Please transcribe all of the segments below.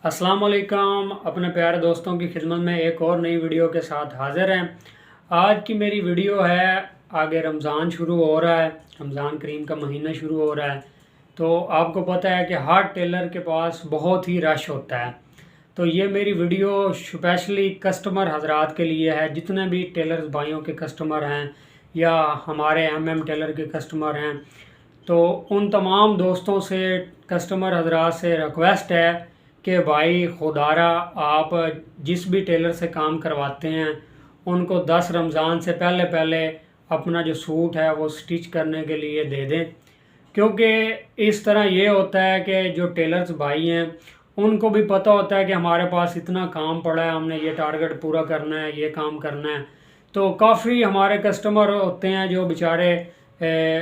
अस्सलाम वालेकुम। अपने प्यारे दोस्तों की खिदमत में एक और नई वीडियो के साथ हाज़िर हैं। आज की मेरी वीडियो है, आगे रमज़ान शुरू हो रहा है, रमज़ान करीम का महीना शुरू हो रहा है। तो आपको पता है कि हर टेलर के पास बहुत ही रश होता है। तो ये मेरी वीडियो स्पेशली कस्टमर हजरात के लिए है, जितने भी टेलर्स भाइयों के कस्टमर हैं या हमारे टेलर के कस्टमर हैं। तो उन तमाम दोस्तों से, कस्टमर हजरात से रिक्वेस्ट है कि भाई खुदारा आप जिस भी टेलर से काम करवाते हैं उनको 10 रमज़ान से पहले पहले अपना जो सूट है वो स्टिच करने के लिए दे दें। क्योंकि इस तरह ये होता है कि जो टेलर्स भाई हैं उनको भी पता होता है कि हमारे पास इतना काम पड़ा है, हमने ये टारगेट पूरा करना है, ये काम करना है। तो काफ़ी हमारे कस्टमर होते हैं जो बेचारे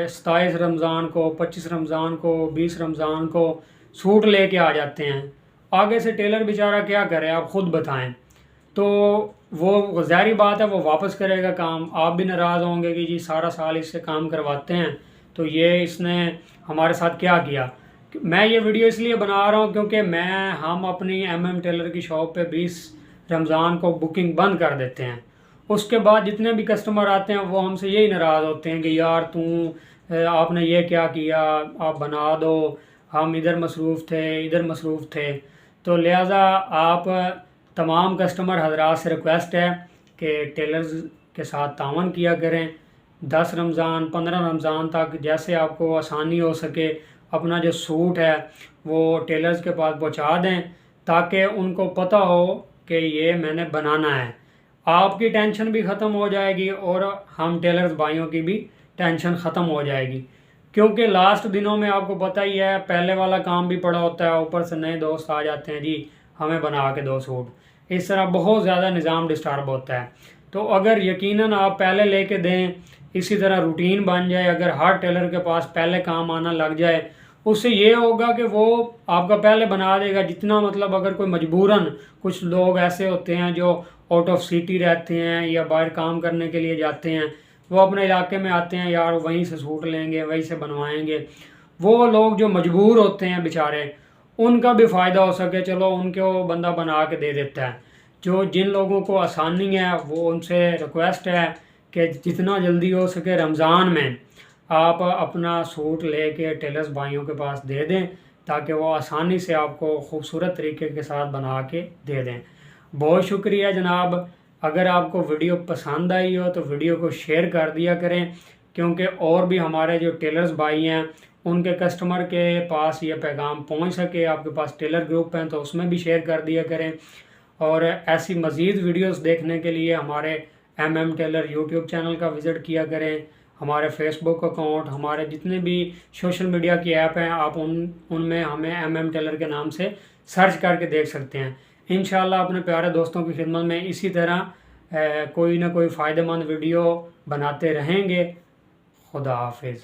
27 रमज़ान को, 25 रमज़ान को, 20 रमज़ान को सूट लेके आ जाते हैं। आगे से टेलर बेचारा क्या करे, आप ख़ुद बताएं। तो वो ज़ाहिर बात है वो वापस करेगा काम। आप भी नाराज़ होंगे कि जी सारा साल इससे काम करवाते हैं तो ये इसने हमारे साथ क्या किया। मैं ये वीडियो इसलिए बना रहा हूँ क्योंकि हम अपनी टेलर की शॉप पे 20 रमज़ान को बुकिंग बंद कर देते हैं। उसके बाद जितने भी कस्टमर आते हैं वो हमसे यही नाराज़ होते हैं कि यार आपने ये क्या किया, आप बना दो, हम इधर मसरूफ़ थे, इधर मसरूफ़ थे। तो लिहाजा आप तमाम कस्टमर हजरात से रिक्वेस्ट है कि टेलर्स के साथ तावन किया करें। 10 रमज़ान 15 रमज़ान तक जैसे आपको आसानी हो सके अपना जो सूट है वो टेलर्स के पास पहुंचा दें, ताकि उनको पता हो कि ये मैंने बनाना है। आपकी टेंशन भी ख़त्म हो जाएगी और हम टेलर्स भाइयों की भी टेंशन ख़त्म हो जाएगी। क्योंकि लास्ट दिनों में आपको पता ही है पहले वाला काम भी पड़ा होता है, ऊपर से नए दोस्त आ जाते हैं, जी हमें बना के दो सूट। इस तरह बहुत ज़्यादा निज़ाम डिस्टर्ब होता है। तो अगर यकीनन आप पहले लेके दें, इसी तरह रूटीन बन जाए, अगर हर टेलर के पास पहले काम आना लग जाए, उससे ये होगा कि वो आपका पहले बना देगा। जितना मतलब अगर कोई मजबूरन, कुछ लोग ऐसे होते हैं जो आउट ऑफ सिटी रहते हैं या बाहर काम करने के लिए जाते हैं, वो अपने इलाके में आते हैं, यार वहीं से सूट लेंगे, वहीं से बनवाएंगे। वो लोग जो मजबूर होते हैं बेचारे, उनका भी फ़ायदा हो सके, चलो उनको बंदा बना के दे देता है। जिन लोगों को आसानी है वो उनसे रिक्वेस्ट है कि जितना जल्दी हो सके रमज़ान में आप अपना सूट लेके टेलर्स भाइयों के पास दे दें, ताकि वो आसानी से आपको खूबसूरत तरीके के साथ बना के दे दें। बहुत शुक्रिया जनाब। अगर आपको वीडियो पसंद आई हो तो वीडियो को शेयर कर दिया करें, क्योंकि और भी हमारे जो टेलर्स भाई हैं उनके कस्टमर के पास ये पैगाम पहुंच सके। आपके पास टेलर ग्रुप हैं तो उसमें भी शेयर कर दिया करें। और ऐसी मज़ीद वीडियोस देखने के लिए हमारे टेलर यूट्यूब चैनल का विज़िट किया करें। हमारे फेसबुक अकाउंट, हमारे जितने भी सोशल मीडिया की ऐप हैं, आप उनमें हमें टेलर के नाम से सर्च करके देख सकते हैं। इंशाल्लाह अपने प्यारे दोस्तों की खिदमत में इसी तरह कोई ना कोई फ़ायदेमंद वीडियो बनाते रहेंगे। खुदा हाफिज़।